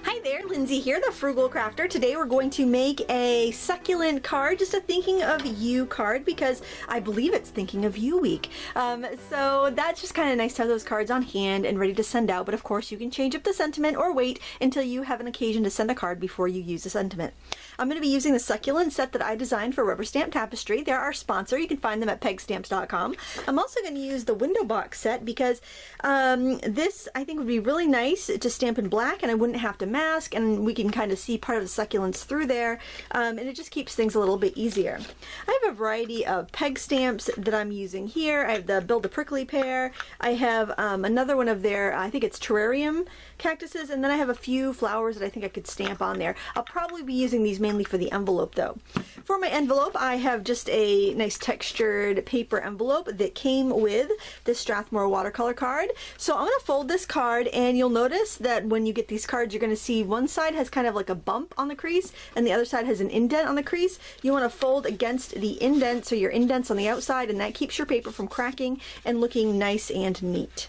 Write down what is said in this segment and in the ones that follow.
Hi there, Lindsay here, the Frugal Crafter. Today we're going to make a succulent card, just a thinking of you card, because I believe it's thinking of you week. So that's just kind of nice to have those cards on hand and ready to send out, but of course you can change up the sentiment or wait until you have an occasion to send a card before you use the sentiment. I'm going to be using the succulent set that I designed for Rubber Stamp Tapestry. They're our sponsor. You can find them at pegstamps.com. I'm also going to use the window box set because this I think would be really nice to stamp in black, and I wouldn't have to mask, and we can kind of see part of the succulents through there, and it just keeps things a little bit easier. I have a variety of peg stamps that I'm using here. I have the Build a Prickly Pear. I have another one of their, I think it's terrarium cactuses, and then I have a few flowers that I think I could stamp on there. I'll probably be using these mainly for the envelope though. For my envelope, I have just a nice textured paper envelope that came with this Strathmore watercolor card. So I'm going to fold this card, and you'll notice that when you get these cards, you're going to see one side has kind of like a bump on the crease and the other side has an indent on the crease. You want to fold against the indent, so your indent's on the outside, and that keeps your paper from cracking and looking nice and neat.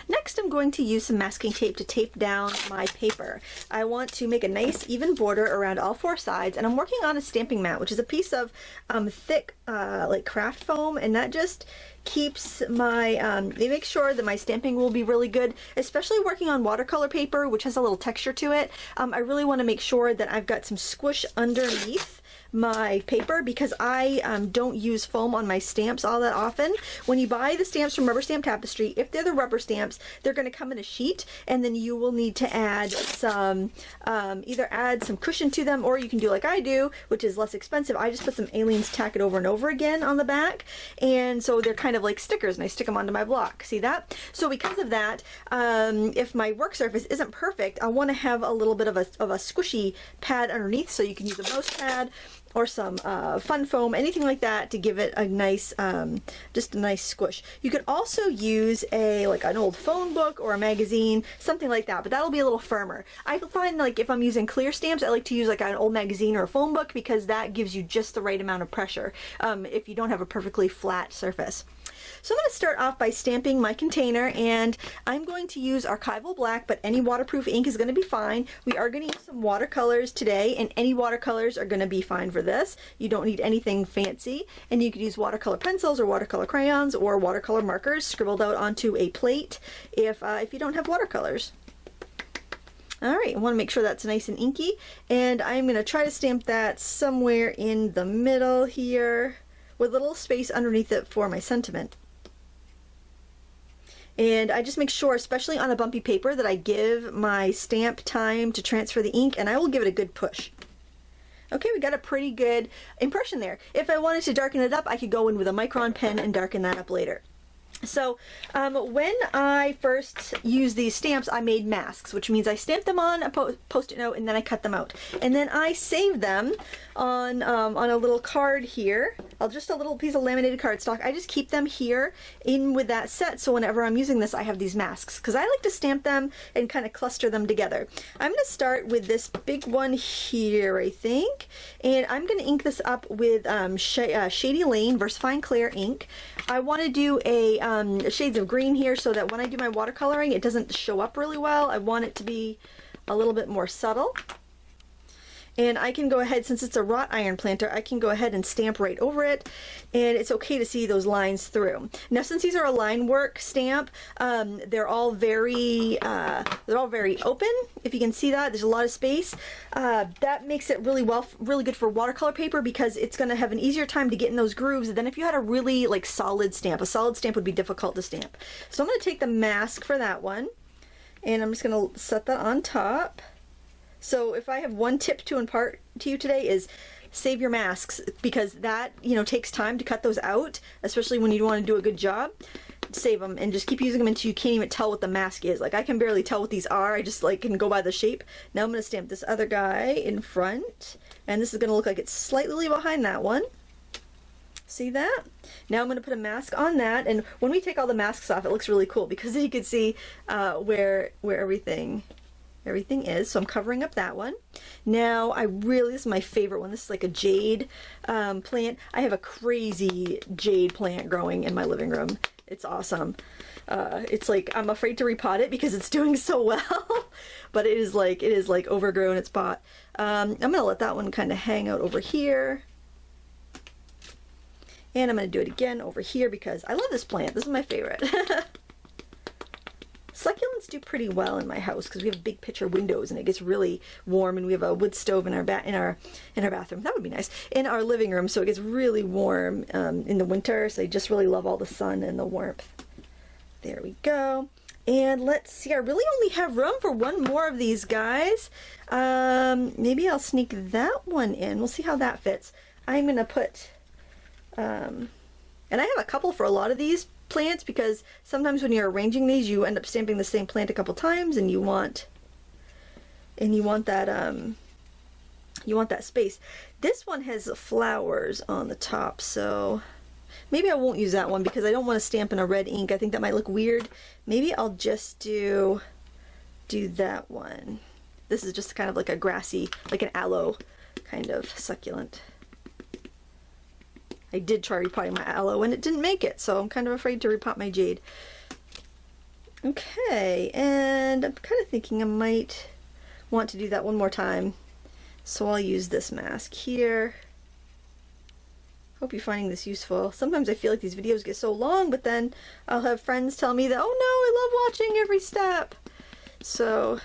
Next, I'm going to use some masking tape to tape down my paper. I want to make a nice even border around all four sides, and I'm working on a stamping mat, which is a piece of thick like craft foam, and that just keeps my, they make sure that my stamping will be really good, especially working on watercolor paper, which has a little texture to it. I really want to make sure that I've got some squish underneath my paper because I don't use foam on my stamps all that often. When you buy the stamps from Rubber Stamp Tapestry, if they're the rubber stamps, they're going to come in a sheet, and then you will need to add some, either add some cushion to them, or you can do like I do, which is less expensive. I just put some Aleene's Tack It Over and Over Again on the back, and so they're kind of like stickers, and I stick them onto my block. See that? So because of that, if my work surface isn't perfect, I want to have a little bit of a squishy pad underneath, so you can use a mouse pad or some fun foam, anything like that, to give it a nice, just a nice squish. You could also use like an old phone book or a magazine, something like that, but that'll be a little firmer. I find like if I'm using clear stamps, I like to use like an old magazine or a phone book because that gives you just the right amount of pressure if you don't have a perfectly flat surface. So I'm going to start off by stamping my container, and I'm going to use Archival Black, but any waterproof ink is going to be fine. We are going to use some watercolors today, and any watercolors are going to be fine for this. You don't need anything fancy, and you could use watercolor pencils or watercolor crayons or watercolor markers scribbled out onto a plate if you don't have watercolors. Alright, I want to make sure that's nice and inky, and I'm going to try to stamp that somewhere in the middle here, with a little space underneath it for my sentiment. And I just make sure, especially on a bumpy paper, that I give my stamp time to transfer the ink, and I will give it a good push. Okay, we got a pretty good impression there. If I wanted to darken it up, I could go in with a micron pen and darken that up later. So when I first used these stamps, I made masks, which means I stamped them on a post-it note and then I cut them out. And then I saved them on a little card here, just a little piece of laminated cardstock. I just keep them here in with that set, so whenever I'm using this, I have these masks, because I like to stamp them and kind of cluster them together. I'm going to start with this big one here, I think, and I'm going to ink this up with Shady Lane VersaFine Clear ink. I want to do a shades of green here so that when I do my watercoloring, it doesn't show up really well. I want it to be a little bit more subtle. And I can go ahead, since it's a wrought iron planter, I can go ahead and stamp right over it, and it's okay to see those lines through. Now, since these are a line work stamp, they're all very open. If you can see that, there's a lot of space. That makes it really good for watercolor paper, because it's going to have an easier time to get in those grooves than if you had a really like solid stamp. A solid stamp would be difficult to stamp. So I'm going to take the mask for that one, and I'm just going to set that on top. So if I have one tip to impart to you today, is save your masks, because that, you know, takes time to cut those out, especially when you want to do a good job. Save them and just keep using them until you can't even tell what the mask is. Like, I can barely tell what these are. I just like can go by the shape. Now I'm going to stamp this other guy in front, and this is going to look like it's slightly behind that one. See that? Now I'm going to put a mask on that, and when we take all the masks off, it looks really cool, because you can see where everything Everything is, so I'm covering up that one. Now this is my favorite one. This is like a jade plant. I have a crazy jade plant growing in my living room. It's awesome. It's like, I'm afraid to repot it because it's doing so well, but it is like overgrown its pot. I'm gonna let that one kind of hang out over here. And I'm gonna do it again over here because I love this plant. This is my favorite. Succulents do pretty well in my house because we have big picture windows and it gets really warm, and we have a wood stove in our bathroom. That would be nice. In our living room, so it gets really warm in the winter. So I just really love all the sun and the warmth. There we go. And let's see, I really only have room for one more of these guys. Maybe I'll sneak that one in. We'll see how that fits. I'm gonna put, and I have a couple for a lot of these plants because sometimes when you're arranging these you end up stamping the same plant a couple times, and you want that space. This one has flowers on the top, so maybe I won't use that one because I don't want to stamp in a red ink. I think that might look weird. Maybe I'll just do that one. This is just kind of like a grassy, like an aloe kind of succulent. I did try repotting my aloe and it didn't make it, so I'm kind of afraid to repot my jade. Okay, and I'm kind of thinking I might want to do that one more time. So I'll use this mask here. Hope you're finding this useful. Sometimes I feel like these videos get so long, but then I'll have friends tell me that, oh no, I love watching every step. So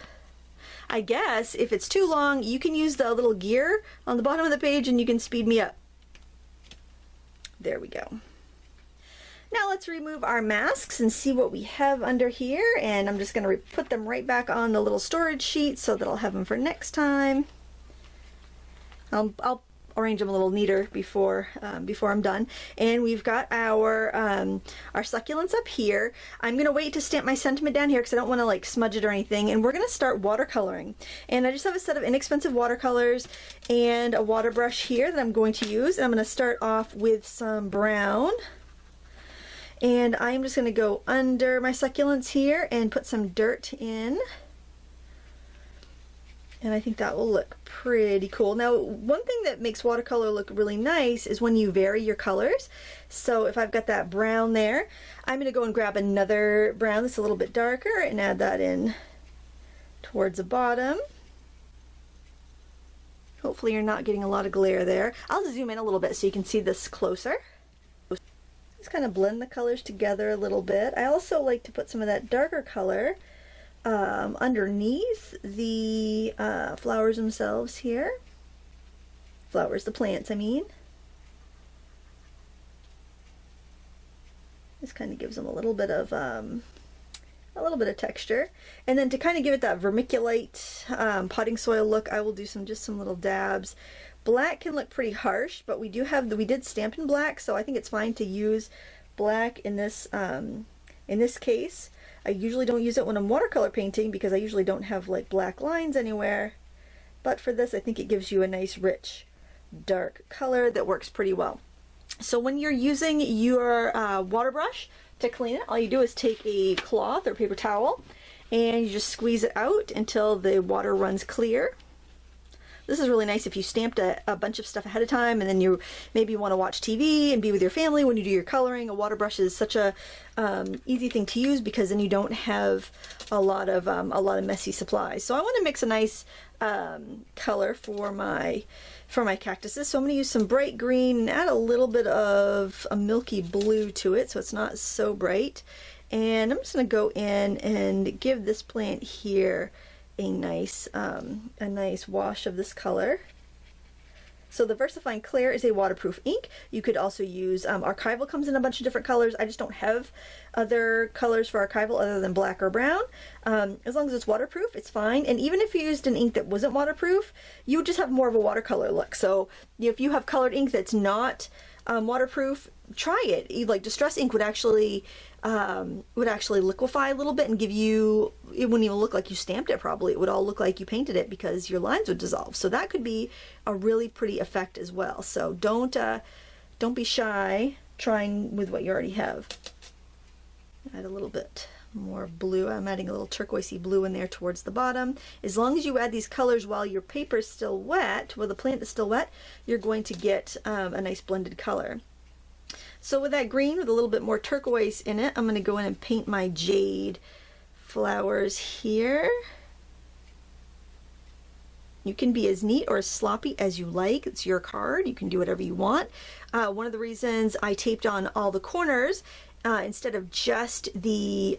I guess if it's too long, you can use the little gear on the bottom of the page and you can speed me up. There we go. Now let's remove our masks and see what we have under here, and I'm just going to put them right back on the little storage sheet so that I'll have them for next time. I'll arrange them a little neater before I'm done. And we've got our succulents up here. I'm going to wait to stamp my sentiment down here because I don't want to like smudge it or anything, and we're going to start watercoloring. And I just have a set of inexpensive watercolors and a water brush here that I'm going to use, and I'm going to start off with some brown. And I'm just going to go under my succulents here and put some dirt in. And I think that will look pretty cool. Now, one thing that makes watercolor look really nice is when you vary your colors. So if I've got that brown there, I'm going to go and grab another brown that's a little bit darker and add that in towards the bottom. Hopefully you're not getting a lot of glare there. I'll zoom in a little bit so you can see this closer. Just kind of blend the colors together a little bit. I also like to put some of that darker color underneath the flowers themselves here. The plants, I mean. This kind of gives them a little bit of texture. And then to kind of give it that vermiculite potting soil look, I will do just some little dabs. Black can look pretty harsh, but we did stamp in black, so I think it's fine to use black in this case. I usually don't use it when I'm watercolor painting because I usually don't have like black lines anywhere. But for this, I think it gives you a nice rich dark color that works pretty well. So when you're using your water brush to clean it, all you do is take a cloth or paper towel and you just squeeze it out until the water runs clear. This is really nice if you stamped a bunch of stuff ahead of time and then you maybe want to watch TV and be with your family when you do your coloring. A water brush is such a easy thing to use because then you don't have a lot of messy supplies. So I want to mix a nice color for my cactuses. So I'm going to use some bright green and add a little bit of a milky blue to it so it's not so bright. And I'm just going to go in and give this plant here a nice wash of this color. So the VersaFine Clear is a waterproof ink. You could also use Archival comes in a bunch of different colors. I just don't have other colors for Archival other than black or brown. As long as it's waterproof, it's fine. And even if you used an ink that wasn't waterproof, you would just have more of a watercolor look. So if you have colored ink that's not waterproof, try it. Like Distress ink would actually liquefy a little bit and give you, it wouldn't even look like you stamped it probably. It would all look like you painted it because your lines would dissolve. So that could be a really pretty effect as well. So don't be shy trying with what you already have. Add a little bit more blue. I'm adding a little turquoisey blue in there towards the bottom. As long as you add these colors while your paper is still wet, while the plant is still wet, you're going to get a nice blended color. So with that green with a little bit more turquoise in it, I'm going to go in and paint my jade flowers here. You can be as neat or as sloppy as you like. It's your card. You can do whatever you want. One of the reasons I taped on all the corners instead of just the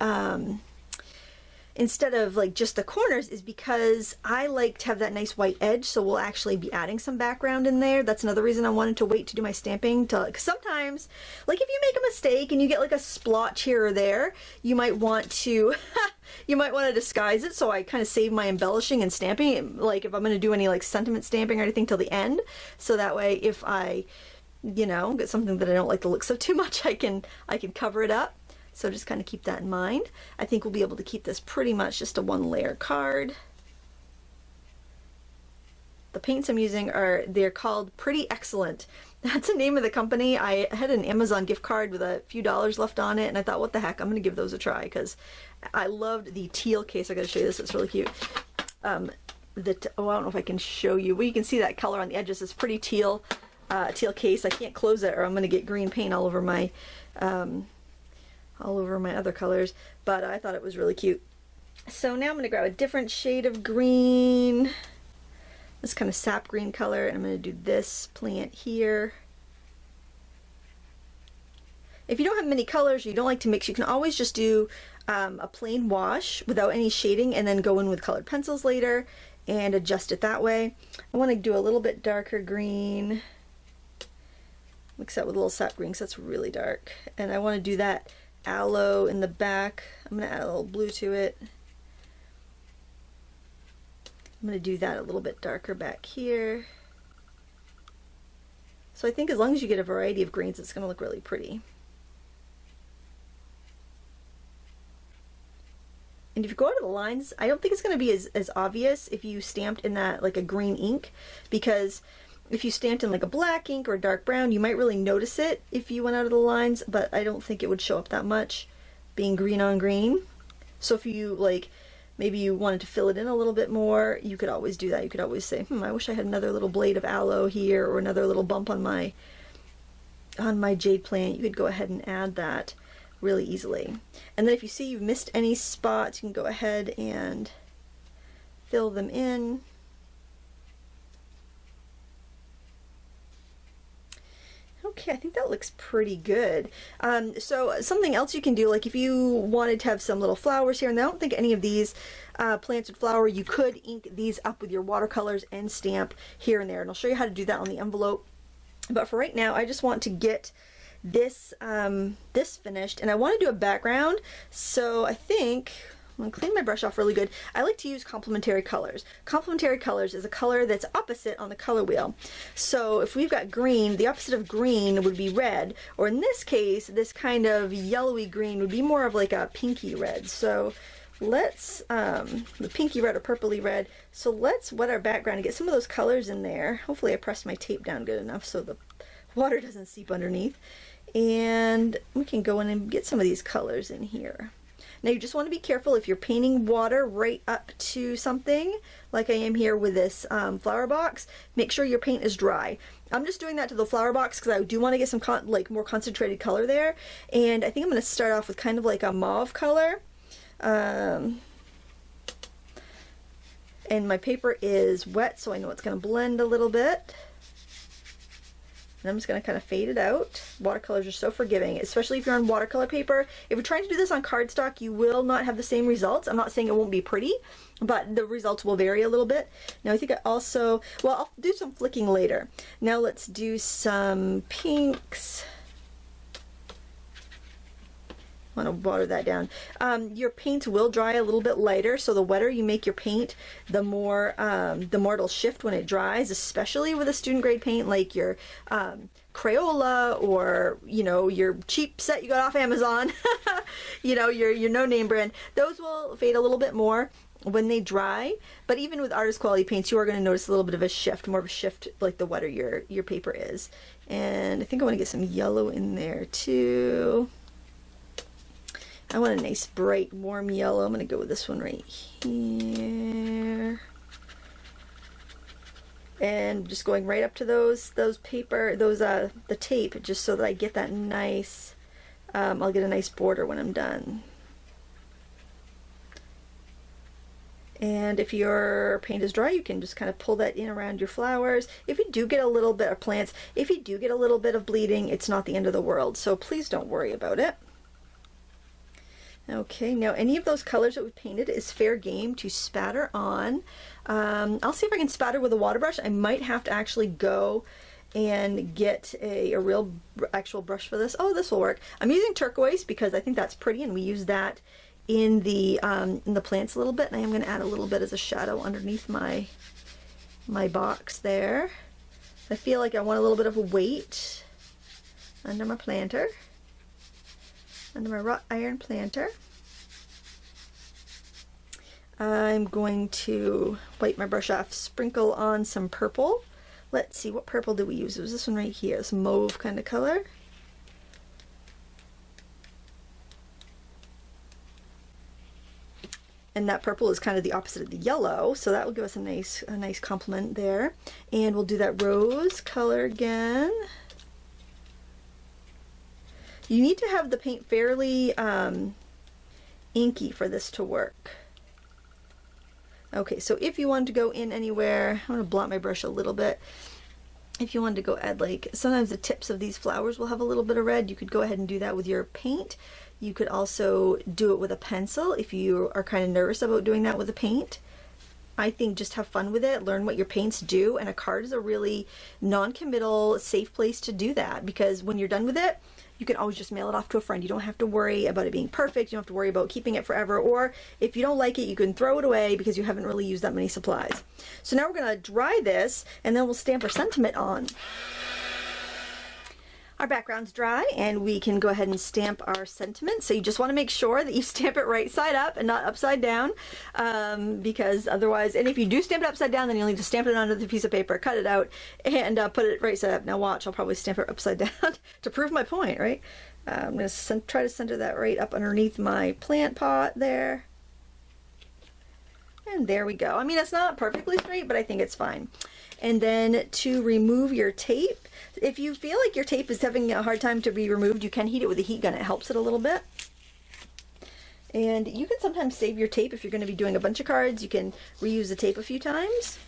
just the corners is because I like to have that nice white edge, so we'll actually be adding some background in there. That's another reason I wanted to wait to do my stamping, because sometimes, like if you make a mistake and you get like a splotch here or there, you might want to you might want to disguise it, so I kind of save my embellishing and stamping, like if I'm going to do any like sentiment stamping or anything till the end, so that way if I, you know, get something that I don't like the looks of too much, I can cover it up. So just kind of keep that in mind. I think we'll be able to keep this pretty much just a one layer card. The paints I'm using they're called Pretty Excellent. That's the name of the company. I had an Amazon gift card with a few dollars left on it, and I thought, what the heck, I'm gonna give those a try, because I loved the teal case. I gotta show you this, it's really cute. Oh, I don't know if I can show you. Well, you can see that color on the edges. It's pretty teal, teal case. I can't close it or I'm gonna get green paint all over my other colors, but I thought it was really cute. So now I'm going to grab a different shade of green, this kind of sap green color, and I'm going to do this plant here. If you don't have many colors, you don't like to mix, you can always just do a plain wash without any shading and then go in with colored pencils later and adjust it that way. I want to do a little bit darker green, mix that with a little sap green because that's really dark, and I want to do that aloe in the back. I'm going to add a little blue to it. I'm going to do that a little bit darker back here. So I think as long as you get a variety of greens, it's going to look really pretty. And if you go to the lines, I don't think it's going to be as obvious if you stamped in that like a green ink, because if you stamped in like a black ink or a dark brown, you might really notice it if you went out of the lines, but I don't think it would show up that much being green on green. So if you like, maybe you wanted to fill it in a little bit more, you could always do that. You could always say, I wish I had another little blade of aloe here or another little bump on my jade plant. You could go ahead and add that really easily. And then if you see you've missed any spots, you can go ahead and fill them in. Okay, I think that looks pretty good. So something else you can do, like if you wanted to have some little flowers here, and I don't think any of these plants would flower, you could ink these up with your watercolors and stamp here and there, and I'll show you how to do that on the envelope. But for right now, I just want to get this this finished, and I want to do a background, so I think I'm going to clean my brush off really good. I like to use complementary colors. Complementary colors is a color that's opposite on the color wheel. So if we've got green, the opposite of green would be red, or in this case, this kind of yellowy green would be more of like a pinky red. So let's, the pinky red or purpley red, so let's wet our background and get some of those colors in there. Hopefully I pressed my tape down good enough so the water doesn't seep underneath. And we can go in and get some of these colors in here. Now you just want to be careful if you're painting water right up to something, like I am here with this flower box, make sure your paint is dry. I'm just doing that to the flower box because I do want to get some more concentrated color there, and I think I'm going to start off with kind of like a mauve color. And my paper is wet, so I know it's going to blend a little bit. And I'm just going to kind of fade it out. Watercolors are so forgiving, especially if you're on watercolor paper. If you're trying to do this on cardstock, you will not have the same results. I'm not saying it won't be pretty, but the results will vary a little bit. Now I think I also, well, I'll do some flicking later. Now let's do some pinks. I want to water that down. Your paints will dry a little bit lighter, so the wetter you make your paint, the more it'll shift when it dries, especially with a student grade paint like your Crayola, or you know, your cheap set you got off Amazon, you know, your no-name brand. Those will fade a little bit more when they dry, but even with artist quality paints, you are going to notice a little bit of a shift, more of a shift, like the wetter your paper is. And I think I want to get some yellow in there too. I want a nice bright warm yellow. I'm going to go with this one right here. And just going right up to the tape, just so that I get that nice, I'll get a nice border when I'm done. And if your paint is dry, you can just kind of pull that in around your flowers. If you do get a little bit of plants, if you do get a little bit of bleeding, it's not the end of the world, so please don't worry about it. Okay, now any of those colors that we painted is fair game to spatter on. I'll see if I can spatter with a water brush. I might have to actually go and get a real actual brush for this. Oh, this will work. I'm using turquoise because I think that's pretty, and we use that in the plants a little bit. And I am going to add a little bit as a shadow underneath my box there. I feel like I want a little bit of a weight under my planter. Under my wrought iron planter. I'm going to wipe my brush off, sprinkle on some purple. Let's see, what purple did we use? It was this one right here, this mauve kind of color. And that purple is kind of the opposite of the yellow, so that will give us a nice complement there. And we'll do that rose color again. You need to have the paint fairly inky for this to work. Okay, so if you wanted to go in anywhere, I'm going to blot my brush a little bit. If you wanted to go add, like, sometimes the tips of these flowers will have a little bit of red. You could go ahead and do that with your paint. You could also do it with a pencil if you are kind of nervous about doing that with a paint. I think just have fun with it, learn what your paints do, and a card is a really non-committal, safe place to do that, because when you're done with it, you can always just mail it off to a friend. You don't have to worry about it being perfect. You don't have to worry about keeping it forever, or if you don't like it, you can throw it away because you haven't really used that many supplies. So now we're going to dry this, and then we'll stamp our sentiment on. Our background's dry, and we can go ahead and stamp our sentiment. So you just want to make sure that you stamp it right side up and not upside down, because otherwise, and if you do stamp it upside down, then you'll need to stamp it onto the piece of paper, cut it out, and put it right side up. Now watch, I'll probably stamp it upside down to prove my point, right? I'm going to try to center that right up underneath my plant pot there. And there we go. I mean, it's not perfectly straight, but I think it's fine. And then to remove your tape, if you feel like your tape is having a hard time to be removed, you can heat it with a heat gun. It helps it a little bit. And you can sometimes save your tape if you're going to be doing a bunch of cards. You can reuse the tape a few times.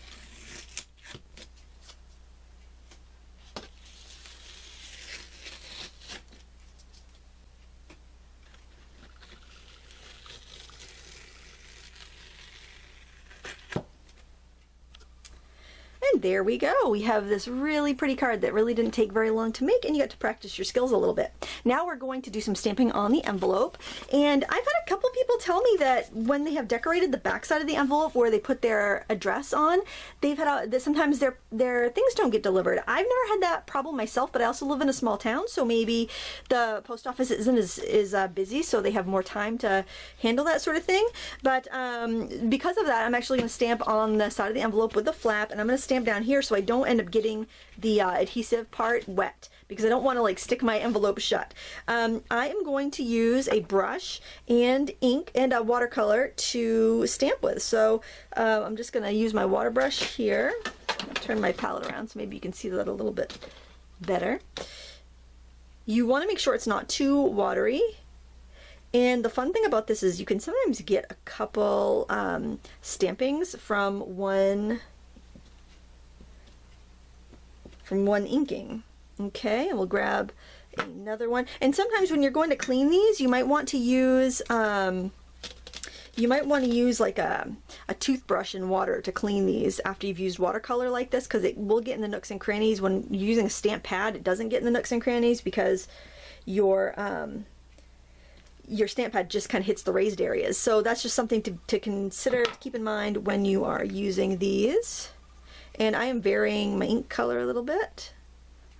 And there we go. We have this really pretty card that really didn't take very long to make, and you got to practice your skills a little bit. Now we're going to do some stamping on the envelope, and I've had a couple people tell me that when they have decorated the back side of the envelope where they put their address on, they've had that sometimes their things don't get delivered. I've never had that problem myself, but I also live in a small town, so maybe the post office isn't as busy, so they have more time to handle that sort of thing. But because of that, I'm actually going to stamp on the side of the envelope with the flap, and I'm going to stamp down here so I don't end up getting the adhesive part wet, because I don't want to like stick my envelope shut. I am going to use a brush and ink and a watercolor to stamp with. So I'm just going to use my water brush here. I'll turn my palette around so maybe you can see that a little bit better. You want to make sure it's not too watery. And the fun thing about this is you can sometimes get a couple stampings from one inking. Okay, and we'll grab another one. And sometimes when you're going to clean these, you might want to use like a toothbrush and water to clean these after you've used watercolor like this, because it will get in the nooks and crannies. When you're using a stamp pad, it doesn't get in the nooks and crannies because your stamp pad just kind of hits the raised areas. So that's just something to consider, to keep in mind when you are using these. And I am varying my ink color a little bit.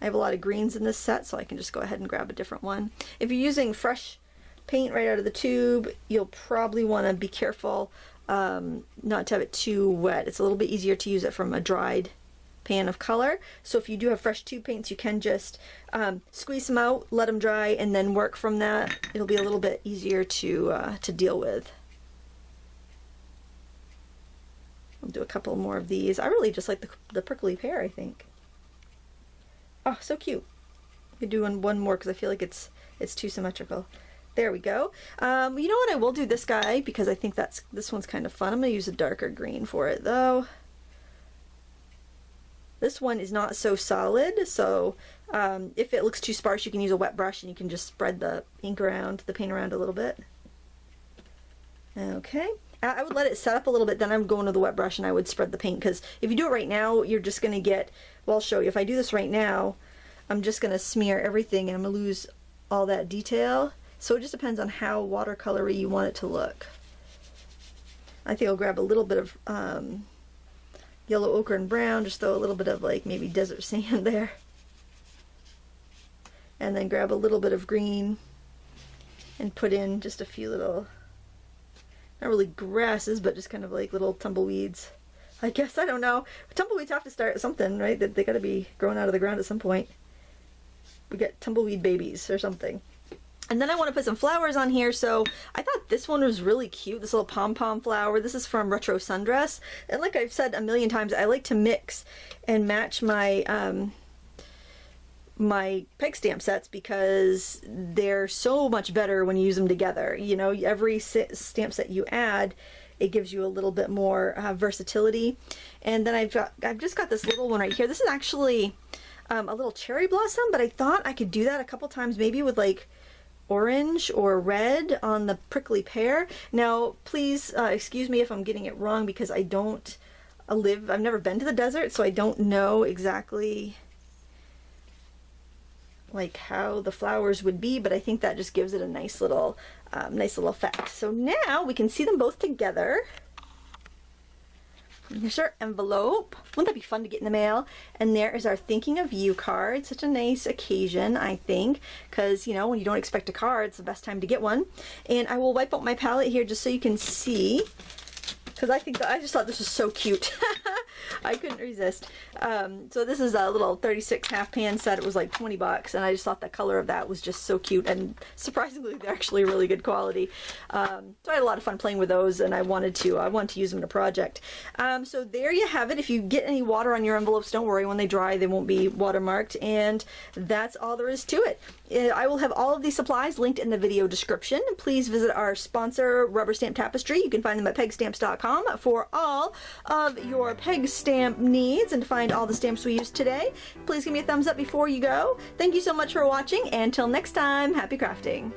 I have a lot of greens in this set, so I can just go ahead and grab a different one. If you're using fresh paint right out of the tube, you'll probably want to be careful not to have it too wet. It's a little bit easier to use it from a dried pan of color. So if you do have fresh tube paints, you can just squeeze them out, let them dry, and then work from that. It'll be a little bit easier to deal with. I'll do a couple more of these. I really just like the prickly pear, I think. Oh, so cute. I could do one more because I feel like it's too symmetrical. There we go. You know what? I will do this guy because I think this one's kind of fun. I'm going to use a darker green for it though. This one is not so solid, so if it looks too sparse, you can use a wet brush and you can just spread the ink around, the paint around a little bit. Okay. I would let it set up a little bit, then I'm going to the wet brush and I would spread the paint, because if you do it right now, you're just going to get, well, I'll show you. If I do this right now, I'm just going to smear everything and I'm going to lose all that detail. So it just depends on how watercolory you want it to look. I think I'll grab a little bit of yellow ochre and brown, just throw a little bit of like maybe desert sand there. And then grab a little bit of green and put in just a few little, not really grasses, but just kind of like little tumbleweeds. I guess, I don't know. Tumbleweeds have to start something, right? They gotta be growing out of the ground at some point. We get tumbleweed babies or something. And then I want to put some flowers on here, so I thought this one was really cute, this little pom-pom flower. This is from Retro Sundress. And like I've said a million times, I like to mix and match my my peg stamp sets because they're so much better when you use them together. You know, every stamp set you add, it gives you a little bit more versatility. And then I've just got this little one right here. This is actually a little cherry blossom, but I thought I could do that a couple times, maybe with like orange or red on the prickly pear. Now, please excuse me if I'm getting it wrong because I've never been to the desert, so I don't know exactly like how the flowers would be, but I think that just gives it a nice little effect. So now we can see them both together. Here's our envelope. Wouldn't that be fun to get in the mail? And there is our thinking of you card. Such a nice occasion, I think, because, you know, when you don't expect a card, it's the best time to get one. And I will wipe out my palette here just so you can see, because I just thought this was so cute. I couldn't resist. So this is a little 36 half pan set. It was like 20 bucks, and I just thought the color of that was just so cute, and surprisingly they're actually really good quality. So I had a lot of fun playing with those, and I wanted to use them in a project. So there you have it. If you get any water on your envelopes, don't worry. When they dry, they won't be watermarked, and that's all there is to it. I will have all of these supplies linked in the video description. Please visit our sponsor, Rubber Stamp Tapestry. You can find them at pegstamps.com for all of your peg stamp needs and to find all the stamps we used today. Please give me a thumbs up before you go. Thank you so much for watching, and until next time, happy crafting.